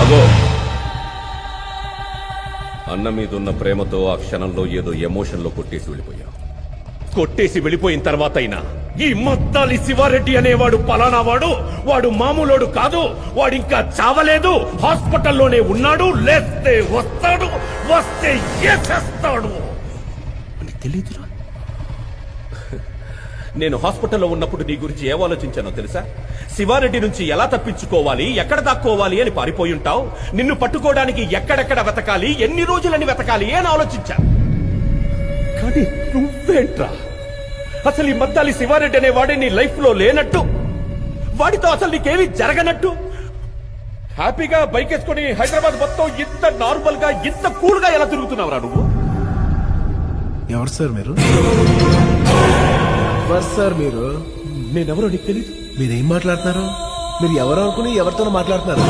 ఆగో. అన్న మీదున్న ప్రేమతో ఆ క్షణంలో ఏదో ఎమోషన్లో కొట్టేసి వెళ్ళిపోయావు. కొట్టేసి వెళ్ళిపోయిన తర్వాత అయినా ఈ మద్దాలి శివారెడ్డి అనేవాడు పలానా వాడు మామూలోడు కాదు, వాడింకా చావలేదు, హాస్పిటల్లోనే ఉన్నాడు, లేస్తే వస్తాడు, వస్తే ఏసేస్తాడు అని తెలీదురా. నేను హాస్పిటల్లో ఉన్నప్పుడు నీ గురించి ఏం ఆలోచించానో తెలుసా? శివారెడ్డి నుంచి ఎలా తప్పించుకోవాలి, ఎక్కడ దాక్కోవాలి అని పారిపోయి ఉంటావు. నిన్ను పట్టుకోవడానికి ఎక్కడెక్కడ వెతకాలి, ఎన్ని రోజులని వెతకాలి అని ఆలోచించా. కానీ నువ్వేంట్రా, అసలు ఈ మద్దాలి శివారెడ్డి అనే వాడే నీ లైఫ్ లో లేనట్టు, వాడితో అసలు నీకేమీ జరగనట్టు హ్యాపీగా బైక్ వేసుకుని హైదరాబాద్ మొత్తం ఇంత నార్మల్ గా ఇంత కూల్ గా ఎలా తిరుగుతున్నావురా నువ్వు? ఎవరు సార్ మీరు? ఎవరు సార్ మీరు? నేనెవరో నీకు తెలీదు. మీరేం మాట్లాడుతున్నారు? మీరు ఎవరు అనుకుని ఎవరితో మాట్లాడుతున్నారు?